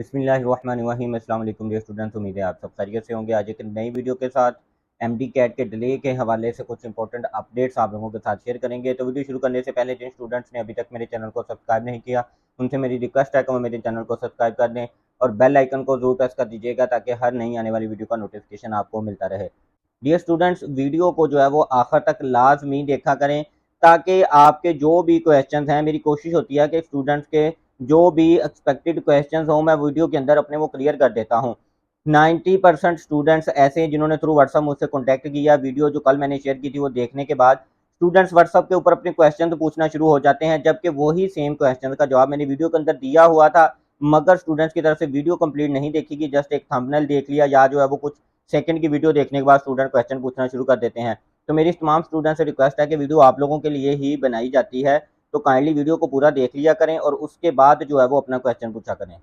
बिस्मिल्लाहिर्रहमानिर्रहीम। अस्सलाम वालेकुम डियर स्टूडेंट्स, उम्मीद है आप सब खैरियत से होंगे। आज एक नई वीडियो के साथ एमडी कैट के डिले के हवाले से कुछ इंपॉर्टेंट अपडेट्स आप लोगों के साथ शेयर करेंगे। तो वीडियो शुरू करने से पहले जिन स्टूडेंट्स ने अभी तक मेरे चैनल को सब्सक्राइब नहीं किया, उनसे मेरी रिक्वेस्ट है कि वो मेरे चैनल को सब्सक्राइब कर दें और बेल आइकन को जरूर प्रेस कर दीजिएगा ताकि हर नई आने वाली वीडियो का नोटिफिकेशन आपको मिलता रहे। डियर स्टूडेंट्स, वीडियो को जो है वो आखिर तक लाजमी देखा करें ताकि आपके जो भी क्वेश्चंस हैं, मेरी कोशिश होती है कि स्टूडेंट्स के जो भी एक्सपेक्टेड क्वेश्चंस हों मैं वीडियो के अंदर अपने वो क्लियर कर देता हूँ। 90% स्टूडेंट्स ऐसे हैं जिन्होंने थ्रू व्हाट्सअप मुझसे कॉन्टैक्ट किया। वीडियो जो कल मैंने शेयर की थी वो देखने के बाद स्टूडेंट्स व्हाट्सअप के ऊपर अपने क्वेश्चन पूछना शुरू हो जाते हैं, जबकि वही सेम क्वेश्चन का जवाब मैंने वीडियो के अंदर दिया हुआ था, मगर स्टूडेंट्स की तरफ से वीडियो कंप्लीट नहीं देखी गई। जस्ट एक थंबनेल देख लिया या जो है वो कुछ सेकंड की वीडियो देखने के बाद स्टूडेंट क्वेश्चन पूछना शुरू कर देते हैं। तो मेरी तमाम स्टूडेंट से रिक्वेस्ट है कि वीडियो आप लोगों के लिए ही बनाई जाती है, तो काइंडली वीडियो को पूरा देख लिया करें और उसके बाद जो है वो अपना क्वेश्चन पूछा करें।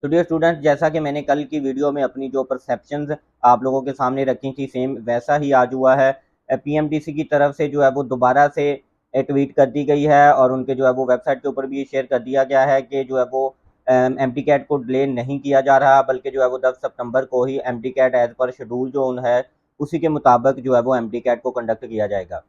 तो डियर स्टूडेंट्स, जैसा कि मैंने कल की वीडियो में अपनी जो परसेप्शंस आप लोगों के सामने रखी थी, सेम वैसा ही आज हुआ है। पीएमडीसी की तरफ से जो है वो दोबारा से ट्वीट कर दी गई है और उनके जो है वो वेबसाइट के ऊपर भी ये शेयर कर दिया गया है कि जो है वो एमडी कैट को डिले नहीं किया जा रहा, बल्कि जो है वो 10 सितंबर को ही MD CAT as per schedule जो है उसी के मुताबिक जो है वो एमडी कैट को कंडक्ट किया जाएगा।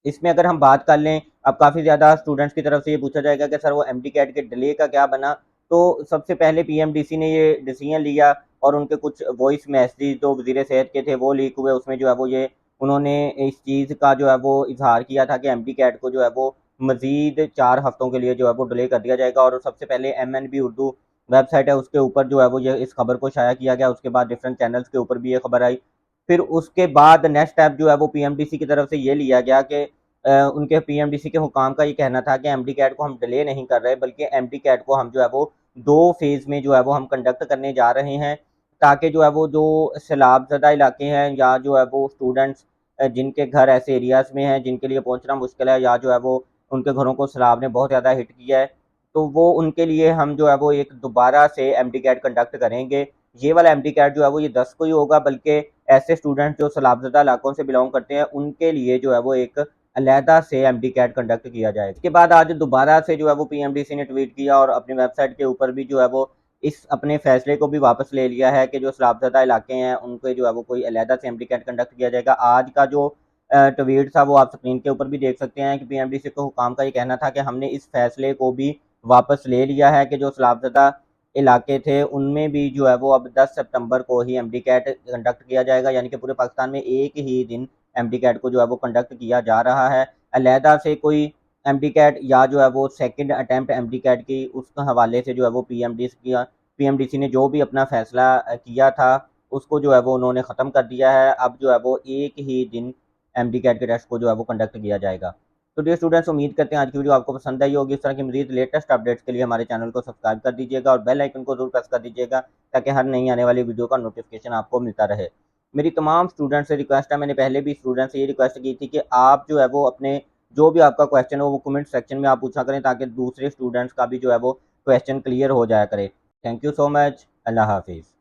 इसमें अगर हम बात कर लें, अब काफ़ी ज़्यादा स्टूडेंट्स की तरफ से ये पूछा जाएगा कि सर वो एमडी कैट के डिले का क्या बना। तो सबसे पहले पीएमडीसी ने ये डिसीजन लिया और उनके कुछ वॉइस मैसेज जो वज़ीर सेहत के थे वो लीक हुए। उसमें जो है वो ये उन्होंने इस चीज़ का जो है वो इजहार किया था कि एमडी कैट को जो है वो मज़ीद 4 हफ्तों के लिए जो है वो डिले कर दिया जाएगा। और सबसे पहले एमएनबी उर्दू वेबसाइट है उसके ऊपर जो है वो ये इस खबर को शाया किया गया। उसके बाद डिफरेंट चैनल्स के ऊपर भी ये खबर आई। फिर उसके बाद नेक्स्ट स्टेप जो है वो पीएमडीसी की तरफ से ये लिया गया कि उनके पीएमडीसी के हुकाम का ये कहना था कि एमडी कैट को हम डिले नहीं कर रहे, बल्कि एमडी कैट को हम जो है वो 2 फेज़ में जो है वो हम कंडक्ट करने जा रहे हैं, ताकि जो है वो जो सैलाब-ज़दा इलाके हैं या जो है वो स्टूडेंट्स जिनके घर ऐसे एरियाज़ में हैं जिनके लिए पहुँचना मुश्किल है या जो है वो उनके घरों को सैलाब ने बहुत ज़्यादा हिट किया है, तो वो उनके लिए हम जो है वो एक दोबारा से एमडी कैट कंडक्ट करेंगे। ये वाला एमडी कैट जो है वो ये 10 को ही होगा, बल्कि ऐसे स्टूडेंट जो सैलाब-ज़दा इलाकों से बिलॉन्ग करते हैं उनके लिए जो है वो एक अलहदा से एमडी कैट कंडक्ट किया जाए। इसके बाद आज दोबारा से जो है वो पीएमडीसी ने ट्वीट किया और अपनी वेबसाइट के ऊपर भी जो है वो इस अपने फैसले को भी वापस ले लिया है कि जो सैलाब-ज़दा इलाके हैं उनके जो है वो कोई अलहदा से एमडी कैट कंडक्ट किया जाएगा। आज का जो ट्वीट था वो आप स्क्रीन के ऊपर भी देख सकते हैं कि पीएमडीसी के हुकाम का ये कहना था कि हमने इस फैसले को भी वापस ले लिया है कि जो सैलाब-ज़दा इलाके थे उनमें भी जो है वो अब 10 सितंबर को ही एमडी कैट कंडक्ट किया जाएगा, यानी कि पूरे पाकिस्तान में एक ही दिन एमडी कैट को जो है वो कंडक्ट किया जा रहा है। अलहदा से कोई एमडी कैट या जो है वो सेकंड अटेम्प्ट एमडी कैट की उस हवाले से जो है वो पीएमडीसी ने जो भी अपना फैसला किया था उसको जो है वो उन्होंने ख़त्म कर दिया है। अब जो है वो एक ही दिन एमडी कैट के टेस्ट को जो है वो कंडक्ट किया जाएगा। तो डियर स्टूडेंट्स, उम्मीद करते हैं आज की वीडियो आपको पसंद आई होगी। इस तरह की मज़ीद लेटेस्ट अपडेट्स के लिए हमारे चैनल को सब्सक्राइब कर दीजिएगा और बेल आइकन को जरूर प्रेस कर दीजिएगा ताकि हर नई आने वाली वीडियो का नोटिफिकेशन आपको मिलता रहे। मेरी तमाम स्टूडेंट से रिक्वेस्ट है, मैंने पहले भी स्टूडेंट से ये रिक्वेस्ट की थी कि आप जो है वो अपने जो भी आपका क्वेश्चन हो वो कमेंट सेक्शन में आप पूछा करें ताकि दूसरे स्टूडेंट्स का भी जो है वो क्वेश्चन क्लियर हो जाया करे। Thank you so much. अल्लाह हाफिज़।